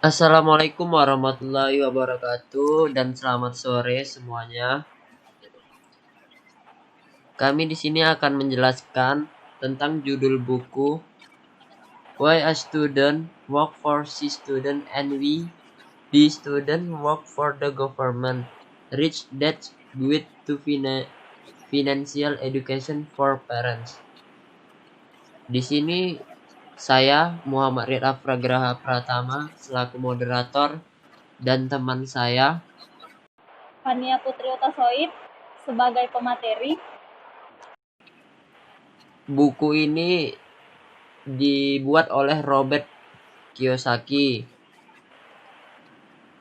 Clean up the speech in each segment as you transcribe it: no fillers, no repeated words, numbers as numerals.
Assalamualaikum warahmatullahi wabarakatuh dan selamat sore semuanya. Kami di sini akan menjelaskan tentang judul buku Why a Student Work for C Student and We The Student Work for the Government Rich Dad Guide to Financial Education for Parents. Di sini saya Muhammad Ridha Pragraha Pratama selaku moderator dan teman saya Fania Putri Utasoid sebagai pemateri. Buku ini dibuat oleh Robert Kiyosaki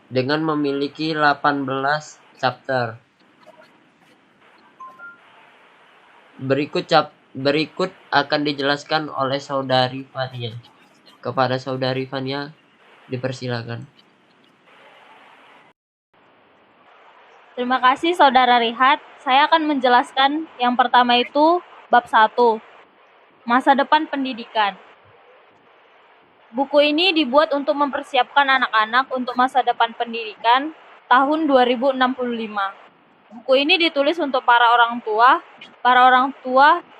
dengan memiliki 18 chapter. Berikut akan dijelaskan oleh Saudari Fania. Kepada Saudari Fania, dipersilakan. Terima kasih Saudara Rihat. Saya akan menjelaskan yang pertama itu bab 1, masa depan pendidikan. Buku ini dibuat untuk mempersiapkan anak-anak untuk masa depan pendidikan tahun 2065. Buku ini ditulis untuk para orang tua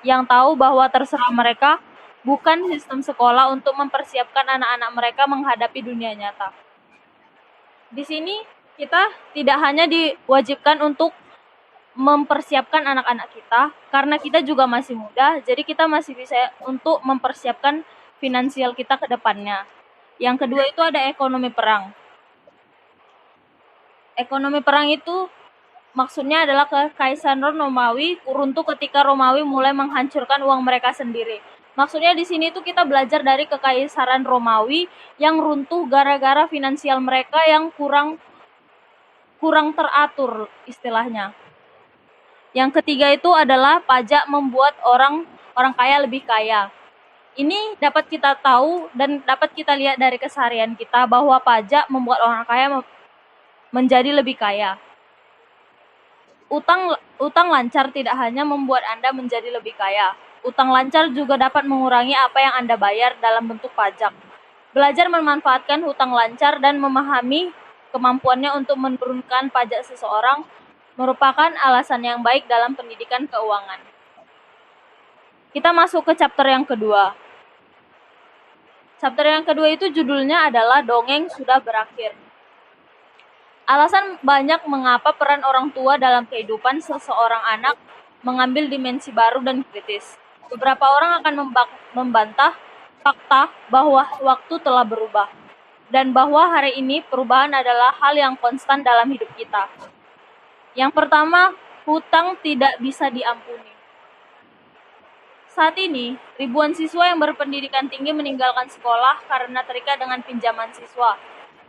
yang tahu bahwa terserah mereka bukan sistem sekolah untuk mempersiapkan anak-anak mereka menghadapi dunia nyata. Di sini kita tidak hanya diwajibkan untuk mempersiapkan anak-anak kita, karena kita juga masih muda, jadi kita masih bisa untuk mempersiapkan finansial kita ke depannya. Yang kedua itu ada ekonomi perang. Ekonomi perang itu maksudnya adalah Kekaisaran Romawi runtuh ketika Romawi mulai menghancurkan uang mereka sendiri. Maksudnya di sini tuh kita belajar dari Kekaisaran Romawi yang runtuh gara-gara finansial mereka yang kurang teratur istilahnya. Yang ketiga itu adalah pajak membuat orang kaya lebih kaya. Ini dapat kita tahu dan dapat kita lihat dari keseharian kita bahwa pajak membuat orang kaya menjadi lebih kaya. Utang lancar tidak hanya membuat Anda menjadi lebih kaya. Utang lancar juga dapat mengurangi apa yang Anda bayar dalam bentuk pajak. Belajar memanfaatkan hutang lancar dan memahami kemampuannya untuk menurunkan pajak seseorang merupakan alasan yang baik dalam pendidikan keuangan. Kita masuk ke chapter yang kedua. Chapter yang kedua itu judulnya adalah Dongeng Sudah Berakhir. Alasan banyak mengapa peran orang tua dalam kehidupan seseorang anak mengambil dimensi baru dan kritis. Beberapa orang akan membantah fakta bahwa waktu telah berubah, dan bahwa hari ini perubahan adalah hal yang konstan dalam hidup kita. Yang pertama, hutang tidak bisa diampuni. Saat ini, ribuan siswa yang berpendidikan tinggi meninggalkan sekolah karena terikat dengan pinjaman siswa.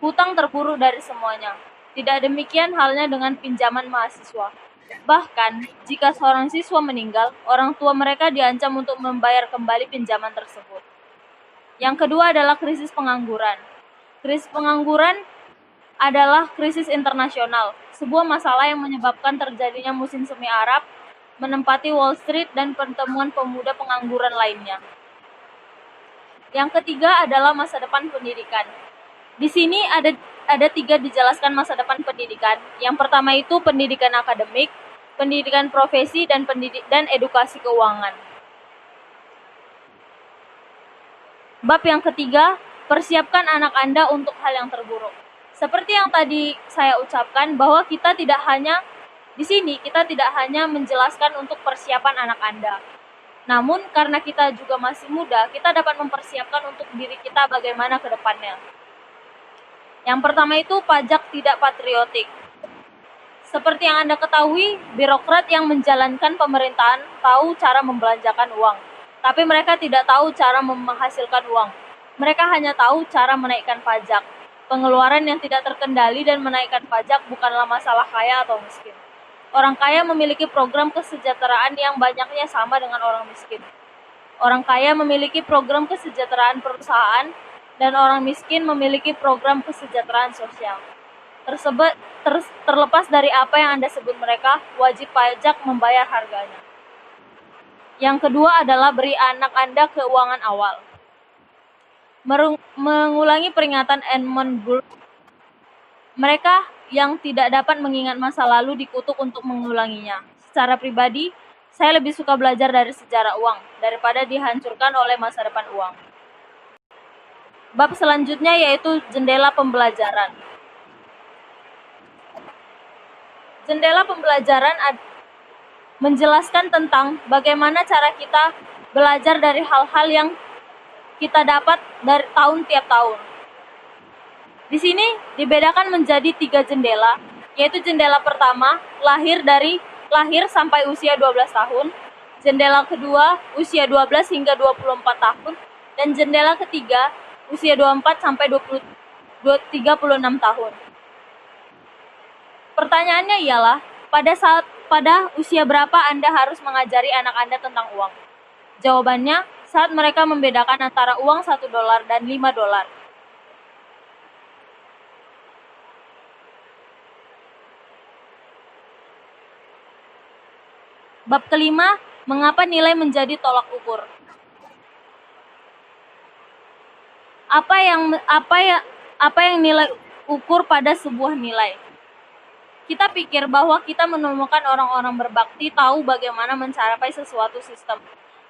Hutang terpuruk dari semuanya. Tidak demikian halnya dengan pinjaman mahasiswa. Bahkan, jika seorang siswa meninggal, orang tua mereka diancam untuk membayar kembali pinjaman tersebut. Yang kedua adalah krisis pengangguran. Krisis pengangguran adalah krisis internasional, sebuah masalah yang menyebabkan terjadinya musim semi Arab, menempati Wall Street dan pertemuan pemuda pengangguran lainnya. Yang ketiga adalah masa depan pendidikan. Di sini ada 3 dijelaskan masa depan pendidikan. Yang pertama itu pendidikan akademik, pendidikan profesi, dan edukasi keuangan. Bab yang ketiga, persiapkan anak Anda untuk hal yang terburuk. Seperti yang tadi saya ucapkan bahwa kita tidak hanya menjelaskan untuk persiapan anak Anda. Namun karena kita juga masih muda, kita dapat mempersiapkan untuk diri kita bagaimana ke depannya. Yang pertama itu pajak tidak patriotik. Seperti yang Anda ketahui, birokrat yang menjalankan pemerintahan tahu cara membelanjakan uang, tapi mereka tidak tahu cara menghasilkan uang. Mereka hanya tahu cara menaikkan pajak. Pengeluaran yang tidak terkendali dan menaikkan pajak bukanlah masalah kaya atau miskin. Orang kaya memiliki program kesejahteraan yang banyaknya sama dengan orang miskin. Orang kaya memiliki program kesejahteraan perusahaan, dan orang miskin memiliki program kesejahteraan sosial. Terlepas dari apa yang Anda sebut mereka, wajib pajak membayar harganya. Yang kedua adalah beri anak Anda keuangan awal. mengulangi peringatan Edmund Burke. Mereka yang tidak dapat mengingat masa lalu dikutuk untuk mengulanginya. Secara pribadi, saya lebih suka belajar dari sejarah uang daripada dihancurkan oleh masa depan uang. Bab selanjutnya yaitu jendela pembelajaran. Jendela pembelajaran menjelaskan tentang bagaimana cara kita belajar dari hal-hal yang kita dapat dari tahun tiap tahun. Di sini dibedakan menjadi 3 jendela, yaitu jendela pertama lahir sampai usia 12 tahun, jendela kedua usia 12 hingga 24 tahun, dan jendela ketiga usia 24 sampai 36 tahun. Pertanyaannya ialah, pada usia berapa Anda harus mengajari anak Anda tentang uang? Jawabannya, saat mereka membedakan antara uang $1 dan $5. Bab kelima, mengapa nilai menjadi tolak ukur? Apa yang nilai ukur pada sebuah nilai? Kita pikir bahwa kita menemukan orang-orang berbakti tahu bagaimana mencapai sesuatu sistem.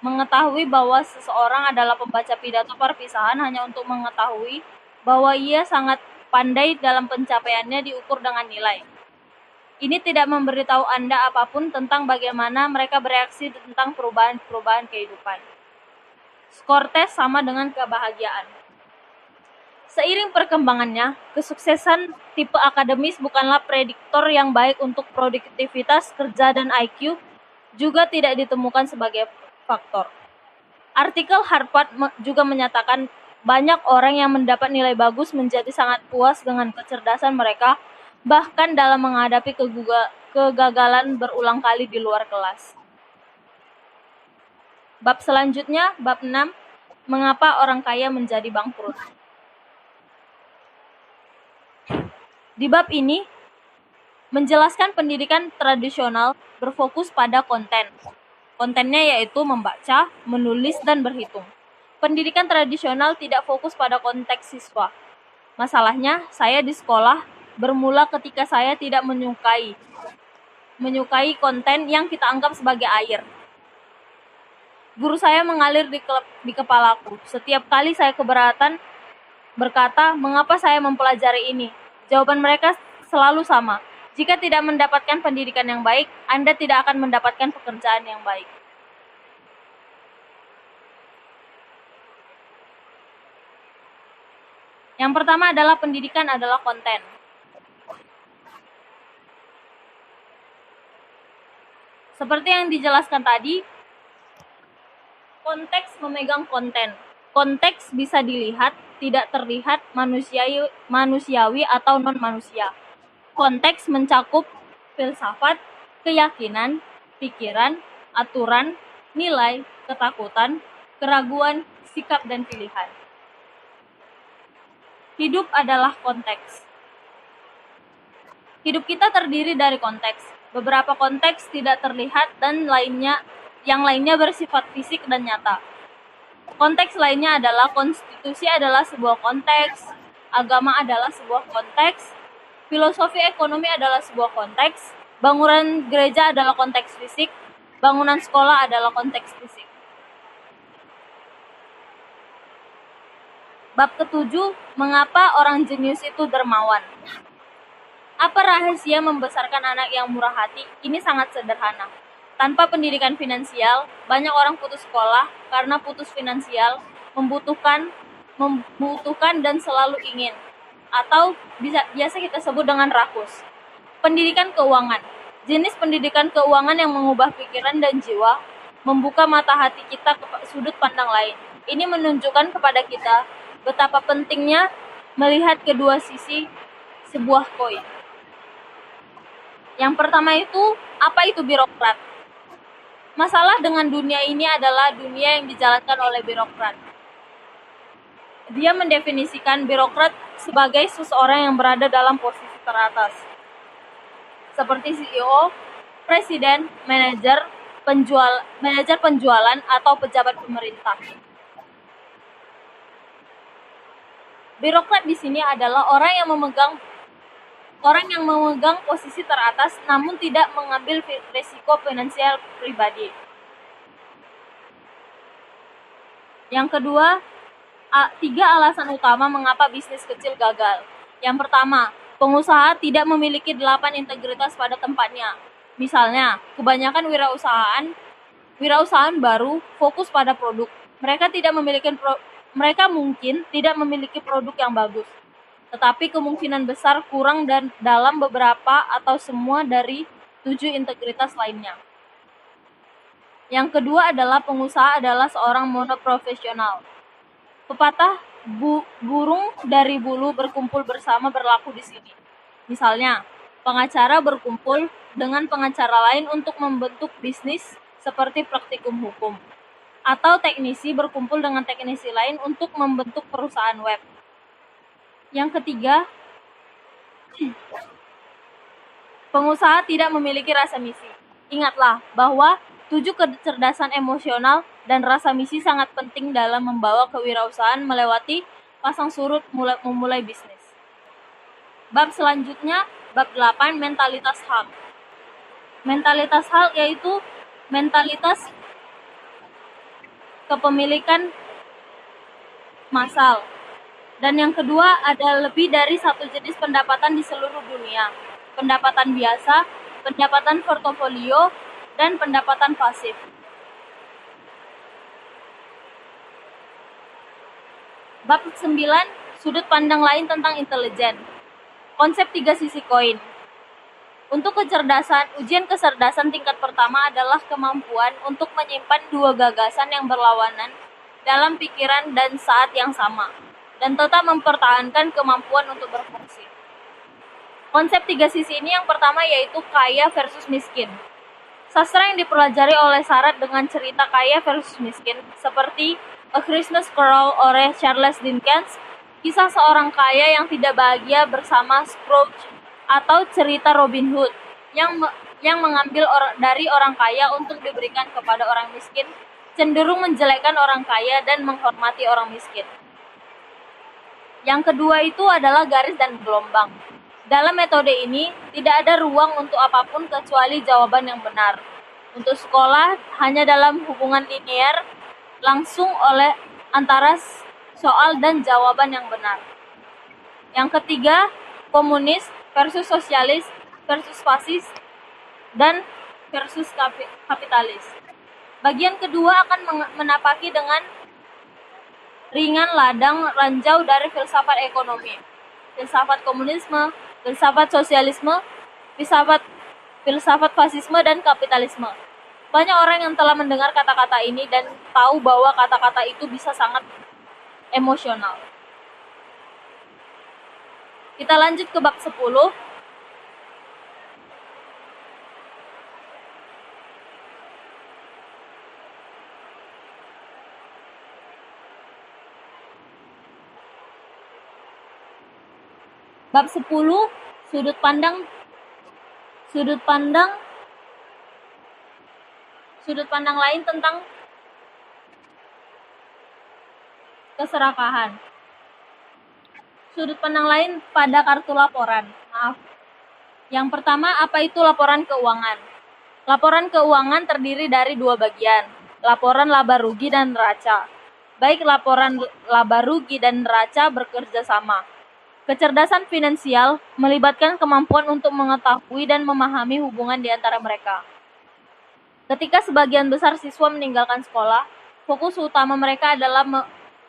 Mengetahui bahwa seseorang adalah pembaca pidato perpisahan hanya untuk mengetahui bahwa ia sangat pandai dalam pencapaiannya diukur dengan nilai. Ini tidak memberitahu Anda apapun tentang bagaimana mereka bereaksi tentang perubahan-perubahan kehidupan. Skor tes sama dengan kebahagiaan. Seiring perkembangannya, kesuksesan tipe akademis bukanlah prediktor yang baik untuk produktivitas kerja dan IQ, juga tidak ditemukan sebagai faktor. Artikel Harvard juga menyatakan banyak orang yang mendapat nilai bagus menjadi sangat puas dengan kecerdasan mereka, bahkan dalam menghadapi kegagalan berulang kali di luar kelas. Bab selanjutnya, bab 6, mengapa orang kaya menjadi bangkrut. Di bab ini, menjelaskan pendidikan tradisional berfokus pada konten. Kontennya yaitu membaca, menulis, dan berhitung. Pendidikan tradisional tidak fokus pada konteks siswa. Masalahnya, saya di sekolah bermula ketika saya tidak menyukai konten yang kita anggap sebagai air. Guru saya mengalir di kepalaku. Setiap kali saya keberatan berkata, mengapa saya mempelajari ini? Jawaban mereka selalu sama. Jika tidak mendapatkan pendidikan yang baik, Anda tidak akan mendapatkan pekerjaan yang baik. Yang pertama adalah pendidikan adalah konten. Seperti yang dijelaskan tadi, konteks memegang konten. Konteks bisa dilihat, tidak terlihat, manusiawi atau non-manusia. Konteks mencakup filsafat, keyakinan, pikiran, aturan, nilai, ketakutan, keraguan, sikap, dan pilihan. Hidup adalah konteks. Hidup kita terdiri dari konteks. Beberapa konteks tidak terlihat dan yang lainnya bersifat fisik dan nyata. Konteks lainnya adalah konstitusi adalah sebuah konteks, agama adalah sebuah konteks, filosofi ekonomi adalah sebuah konteks, bangunan gereja adalah konteks fisik, bangunan sekolah adalah konteks fisik. Bab ketujuh, mengapa orang jenius itu dermawan? Apa rahasia membesarkan anak yang murah hati? Ini sangat sederhana. Tanpa pendidikan finansial, banyak orang putus sekolah karena putus finansial, membutuhkan dan selalu ingin, atau biasa kita sebut dengan rakus. Pendidikan keuangan. Jenis pendidikan keuangan yang mengubah pikiran dan jiwa, membuka mata hati kita ke sudut pandang lain. Ini menunjukkan kepada kita betapa pentingnya melihat kedua sisi sebuah koin. Yang pertama itu, apa itu birokrat? Masalah dengan dunia ini adalah dunia yang dijalankan oleh birokrat. Dia mendefinisikan birokrat sebagai seseorang yang berada dalam posisi teratas, seperti CEO, presiden, manajer penjualan, atau pejabat pemerintah. Birokrat di sini adalah orang yang memegang posisi teratas namun tidak mengambil risiko finansial pribadi. Yang kedua, 3 alasan utama mengapa bisnis kecil gagal. Yang pertama, pengusaha tidak memiliki 8 integritas pada tempatnya. Misalnya, kebanyakan wirausahaan baru fokus pada produk. Mereka mungkin tidak memiliki produk yang bagus, tetapi kemungkinan besar kurang dalam beberapa atau semua dari 7 integritas lainnya. Yang kedua adalah pengusaha adalah seorang monoprofesional. Pepatah burung dari bulu berkumpul bersama berlaku di sini. Misalnya, pengacara berkumpul dengan pengacara lain untuk membentuk bisnis seperti praktikum hukum. Atau teknisi berkumpul dengan teknisi lain untuk membentuk perusahaan web. Yang ketiga, pengusaha tidak memiliki rasa misi. Ingatlah bahwa 7 kecerdasan emosional dan rasa misi sangat penting dalam membawa kewirausahaan melewati pasang surut memulai bisnis. Bab selanjutnya, bab 8, mentalitas Hulk. Mentalitas Hulk yaitu mentalitas kepemilikan massal. Dan yang kedua ada lebih dari satu jenis pendapatan di seluruh dunia. Pendapatan biasa, pendapatan portofolio, dan pendapatan pasif. Bab 9, sudut pandang lain tentang intelijen. Konsep 3 sisi koin. Untuk ujian kecerdasan tingkat pertama adalah kemampuan untuk menyimpan 2 gagasan yang berlawanan dalam pikiran dan saat yang sama, dan tetap mempertahankan kemampuan untuk berfungsi. Konsep 3 sisi ini yang pertama yaitu kaya versus miskin. Sastra yang dipelajari oleh syarat dengan cerita kaya versus miskin, seperti A Christmas Carol oleh Charles Dickens, kisah seorang kaya yang tidak bahagia bersama Scrooge, atau cerita Robin Hood yang mengambil dari orang kaya untuk diberikan kepada orang miskin, cenderung menjelekkan orang kaya dan menghormati orang miskin. Yang kedua itu adalah garis dan gelombang. Dalam metode ini, tidak ada ruang untuk apapun kecuali jawaban yang benar. Untuk sekolah, hanya dalam hubungan linear, langsung oleh antara soal dan jawaban yang benar. Yang ketiga, komunis versus sosialis versus fasis dan versus kapitalis. Bagian kedua akan menapaki dengan ringan ladang ranjau dari filsafat ekonomi, filsafat komunisme, filsafat sosialisme, filsafat fasisme, dan kapitalisme. Banyak orang yang telah mendengar kata-kata ini dan tahu bahwa kata-kata itu bisa sangat emosional. Kita lanjut ke bab 10. Bab 10, sudut pandang lain tentang keserakahan. Sudut pandang lain pada kartu laporan. Yang pertama, apa itu laporan keuangan? Laporan keuangan terdiri dari 2 bagian, laporan laba rugi dan neraca. Baik laporan laba rugi dan neraca bekerja sama. Kecerdasan finansial melibatkan kemampuan untuk mengetahui dan memahami hubungan di antara mereka. Ketika sebagian besar siswa meninggalkan sekolah, fokus utama mereka adalah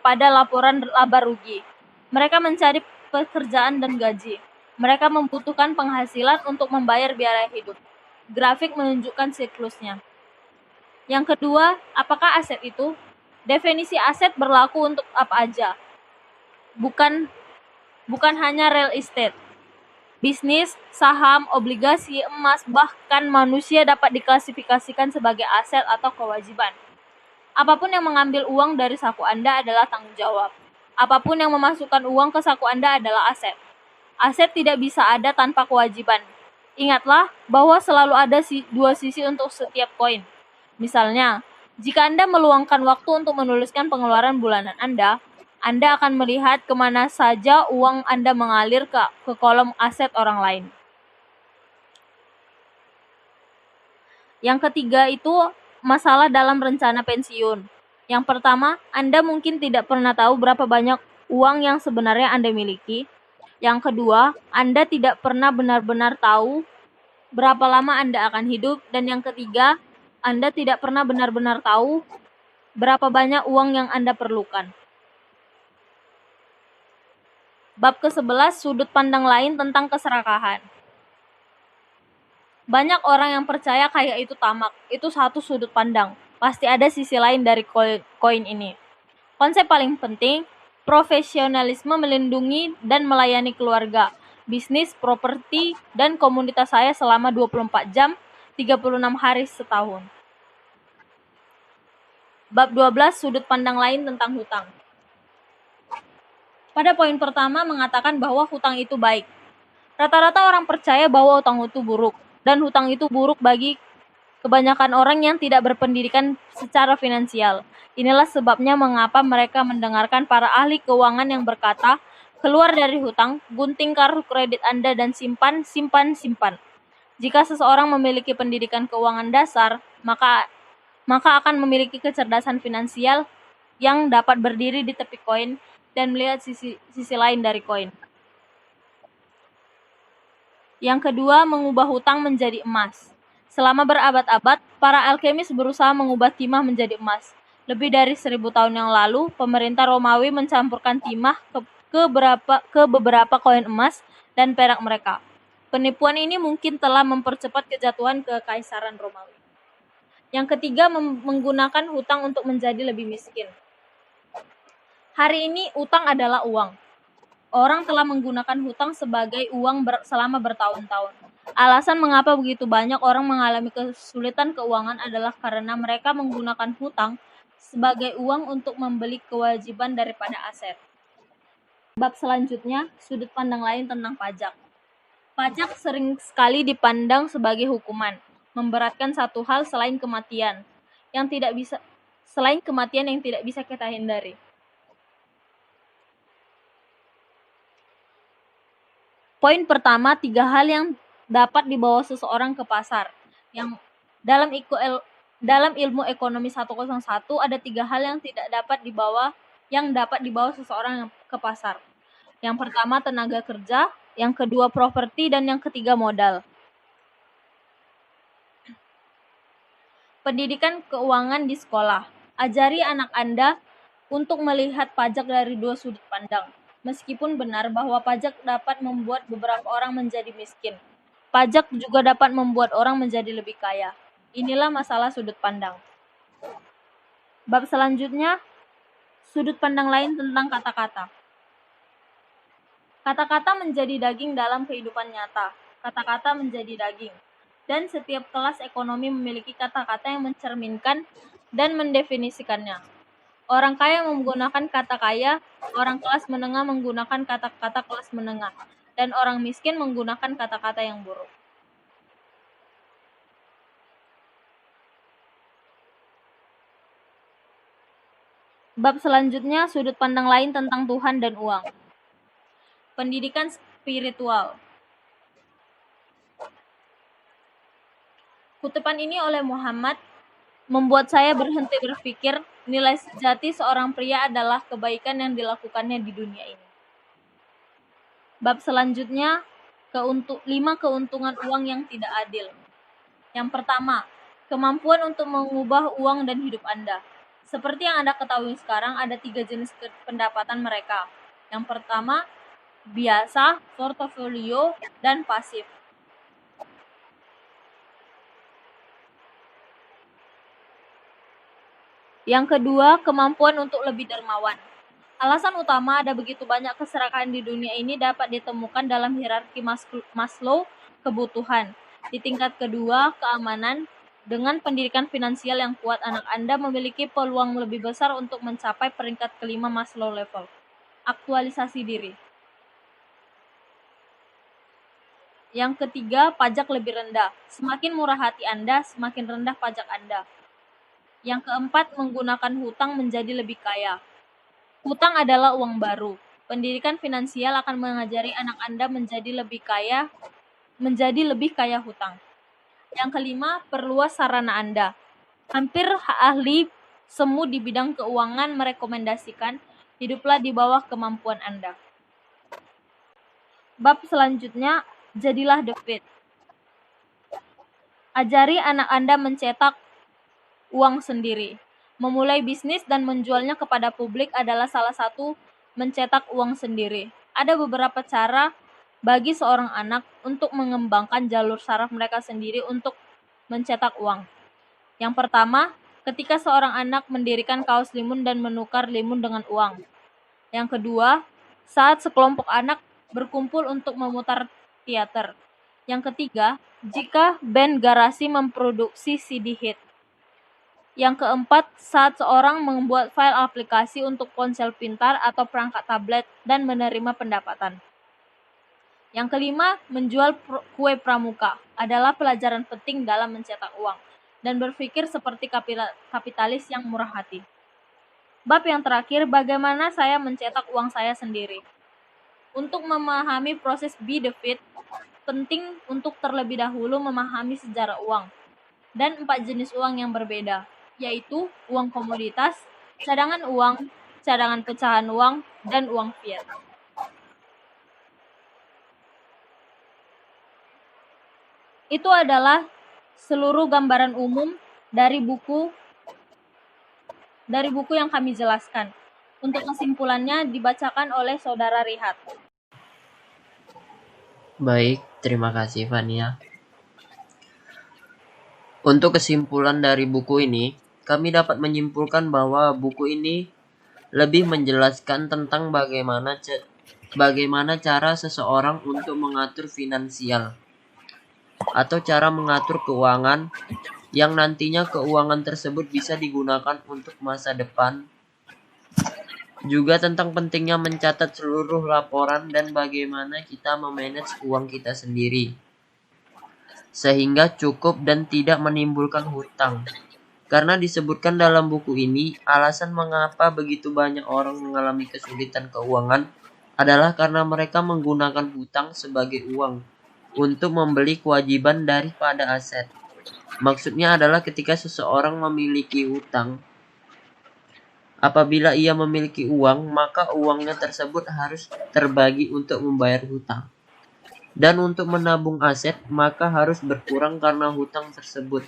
pada laporan laba rugi. Mereka mencari pekerjaan dan gaji. Mereka membutuhkan penghasilan untuk membayar biaya hidup. Grafik menunjukkan siklusnya. Yang kedua, apakah aset itu? Definisi aset berlaku untuk apa aja. Bukan hanya real estate. Bisnis, saham, obligasi, emas, bahkan manusia dapat diklasifikasikan sebagai aset atau kewajiban. Apapun yang mengambil uang dari saku Anda adalah tanggung jawab. Apapun yang memasukkan uang ke saku Anda adalah aset. Aset tidak bisa ada tanpa kewajiban. Ingatlah bahwa selalu ada 2 sisi untuk setiap koin. Misalnya, jika Anda meluangkan waktu untuk menuliskan pengeluaran bulanan Anda Anda akan melihat kemana saja uang Anda mengalir ke kolom aset orang lain. Yang ketiga itu masalah dalam rencana pensiun. Yang pertama, Anda mungkin tidak pernah tahu berapa banyak uang yang sebenarnya Anda miliki. Yang kedua, Anda tidak pernah benar-benar tahu berapa lama Anda akan hidup. Dan yang ketiga, Anda tidak pernah benar-benar tahu berapa banyak uang yang Anda perlukan. Bab ke-11, sudut pandang lain tentang keserakahan. Banyak orang yang percaya kaya itu tamak. Itu satu sudut pandang. Pasti ada sisi lain dari koin ini. Konsep paling penting, profesionalisme melindungi dan melayani keluarga, bisnis, properti, dan komunitas saya selama 24 jam, 36 hari setahun. Bab 12, sudut pandang lain tentang hutang. Pada poin pertama mengatakan bahwa hutang itu baik. Rata-rata orang percaya bahwa hutang itu buruk, dan hutang itu buruk bagi kebanyakan orang yang tidak berpendidikan secara finansial. Inilah sebabnya mengapa mereka mendengarkan para ahli keuangan yang berkata, keluar dari hutang, gunting kartu kredit Anda dan simpan, simpan, simpan. Jika seseorang memiliki pendidikan keuangan dasar, maka akan memiliki kecerdasan finansial yang dapat berdiri di tepi koin dan melihat sisi lain dari koin. Yang kedua, mengubah hutang menjadi emas. Selama berabad-abad, para alkemis berusaha mengubah timah menjadi emas. Lebih dari 1000 tahun yang lalu, pemerintah Romawi mencampurkan timah ke beberapa koin emas dan perak mereka. Penipuan ini mungkin telah mempercepat kejatuhan kekaisaran Romawi. Yang ketiga, menggunakan hutang untuk menjadi lebih miskin. Hari ini, utang adalah uang. Orang telah menggunakan hutang sebagai uang selama bertahun-tahun. Alasan mengapa begitu banyak orang mengalami kesulitan keuangan adalah karena mereka menggunakan hutang sebagai uang untuk membeli kewajiban daripada aset. Bab selanjutnya, sudut pandang lain tentang pajak. Pajak sering sekali dipandang sebagai hukuman, memberatkan satu hal selain kematian yang tidak bisa kita hindari. Poin pertama, 3 hal yang dapat dibawa seseorang ke pasar. Yang dalam ilmu ekonomi 101 ada 3 hal yang dapat dibawa seseorang ke pasar. Yang pertama, tenaga kerja, yang kedua, properti, dan yang ketiga, modal. Pendidikan keuangan di sekolah. Ajari anak Anda untuk melihat pajak dari 2 sudut pandang. Meskipun benar bahwa pajak dapat membuat beberapa orang menjadi miskin, pajak juga dapat membuat orang menjadi lebih kaya. Inilah masalah sudut pandang. Bab selanjutnya, sudut pandang lain tentang kata-kata. Kata-kata menjadi daging dalam kehidupan nyata. Kata-kata menjadi daging. Dan setiap kelas ekonomi memiliki kata-kata yang mencerminkan dan mendefinisikannya. Orang kaya menggunakan kata kaya, orang kelas menengah menggunakan kata-kata kelas menengah, dan orang miskin menggunakan kata-kata yang buruk. Bab selanjutnya, sudut pandang lain tentang Tuhan dan uang. Pendidikan spiritual. Kutipan ini oleh Muhammad membuat saya berhenti berpikir nilai sejati seorang pria adalah kebaikan yang dilakukannya di dunia ini. Bab selanjutnya, 5 keuntungan uang yang tidak adil. Yang pertama, kemampuan untuk mengubah uang dan hidup Anda. Seperti yang Anda ketahui sekarang, ada 3 jenis pendapatan mereka. Yang pertama, biasa, portofolio, dan pasif. Yang kedua, kemampuan untuk lebih dermawan. Alasan utama ada begitu banyak keserakahan di dunia ini dapat ditemukan dalam hierarki Maslow kebutuhan. Di tingkat kedua, keamanan. Dengan pendidikan finansial yang kuat, anak Anda memiliki peluang lebih besar untuk mencapai peringkat kelima Maslow level. Aktualisasi diri. Yang ketiga, pajak lebih rendah. Semakin murah hati Anda, semakin rendah pajak Anda. Yang keempat, menggunakan hutang menjadi lebih kaya. Hutang adalah uang baru. Pendidikan finansial akan mengajari anak Anda menjadi lebih kaya hutang. Yang kelima, perluas sarana Anda. Hampir ahli semu di bidang keuangan merekomendasikan hiduplah di bawah kemampuan Anda. Bab selanjutnya, jadilah The Fit. Ajari anak Anda mencetak uang sendiri. Memulai bisnis dan menjualnya kepada publik adalah salah satu mencetak uang sendiri. Ada beberapa cara bagi seorang anak untuk mengembangkan jalur saraf mereka sendiri untuk mencetak uang. Yang pertama, ketika seorang anak mendirikan kaos limun dan menukar limun dengan uang. Yang kedua, saat sekelompok anak berkumpul untuk memutar teater. Yang ketiga, jika band garasi memproduksi CD hit. Yang keempat, saat seorang membuat file aplikasi untuk ponsel pintar atau perangkat tablet dan menerima pendapatan. Yang kelima, menjual kue pramuka adalah pelajaran penting dalam mencetak uang dan berpikir seperti kapitalis yang murah hati. Bab yang terakhir, bagaimana saya mencetak uang saya sendiri. Untuk memahami proses Be The Fit, penting untuk terlebih dahulu memahami sejarah uang dan 4 jenis uang yang berbeda, yaitu uang komoditas, cadangan uang, cadangan pecahan uang, dan uang fiat. Itu adalah seluruh gambaran umum dari buku yang kami jelaskan. Untuk kesimpulannya dibacakan oleh Saudara Rihat. Baik, terima kasih Fania. Untuk kesimpulan dari buku ini, kami dapat menyimpulkan bahwa buku ini lebih menjelaskan tentang bagaimana cara seseorang untuk mengatur finansial atau cara mengatur keuangan yang nantinya keuangan tersebut bisa digunakan untuk masa depan. Juga tentang pentingnya mencatat seluruh laporan dan bagaimana kita memanage uang kita sendiri sehingga cukup dan tidak menimbulkan hutang. Karena disebutkan dalam buku ini, alasan mengapa begitu banyak orang mengalami kesulitan keuangan adalah karena mereka menggunakan hutang sebagai uang untuk membeli kewajiban daripada aset. Maksudnya adalah ketika seseorang memiliki hutang, apabila ia memiliki uang, maka uangnya tersebut harus terbagi untuk membayar hutang. Dan untuk menabung aset, maka harus berkurang karena hutang tersebut.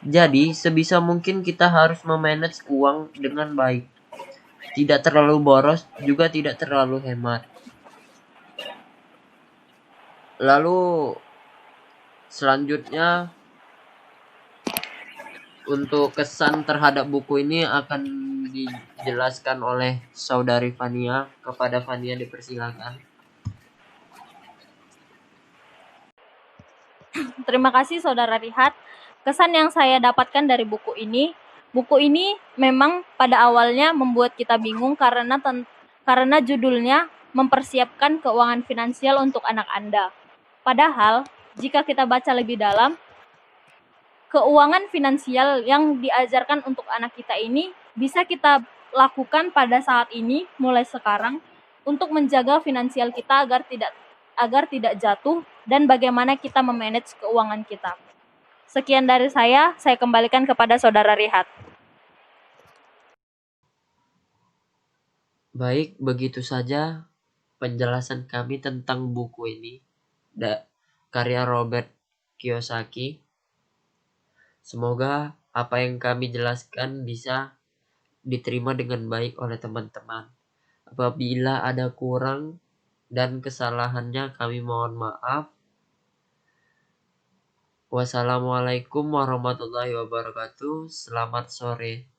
Jadi, sebisa mungkin kita harus memanage uang dengan baik. Tidak terlalu boros, juga tidak terlalu hemat. Lalu, selanjutnya, untuk kesan terhadap buku ini akan dijelaskan oleh Saudari Fania. Kepada Fania dipersilakan. Terima kasih Saudara Rihat. Kesan yang saya dapatkan dari buku ini memang pada awalnya membuat kita bingung karena judulnya mempersiapkan keuangan finansial untuk anak Anda. Padahal, jika kita baca lebih dalam, keuangan finansial yang diajarkan untuk anak kita ini bisa kita lakukan pada saat ini, mulai sekarang, untuk menjaga finansial kita agar tidak jatuh dan bagaimana kita memanage keuangan kita. Sekian dari saya kembalikan kepada Saudara Rihat. Baik, begitu saja penjelasan kami tentang buku ini, karya Robert Kiyosaki. Semoga apa yang kami jelaskan bisa diterima dengan baik oleh teman-teman. Apabila ada kurang dan kesalahannya, kami mohon maaf. Wassalamualaikum warahmatullahi wabarakatuh. Selamat sore.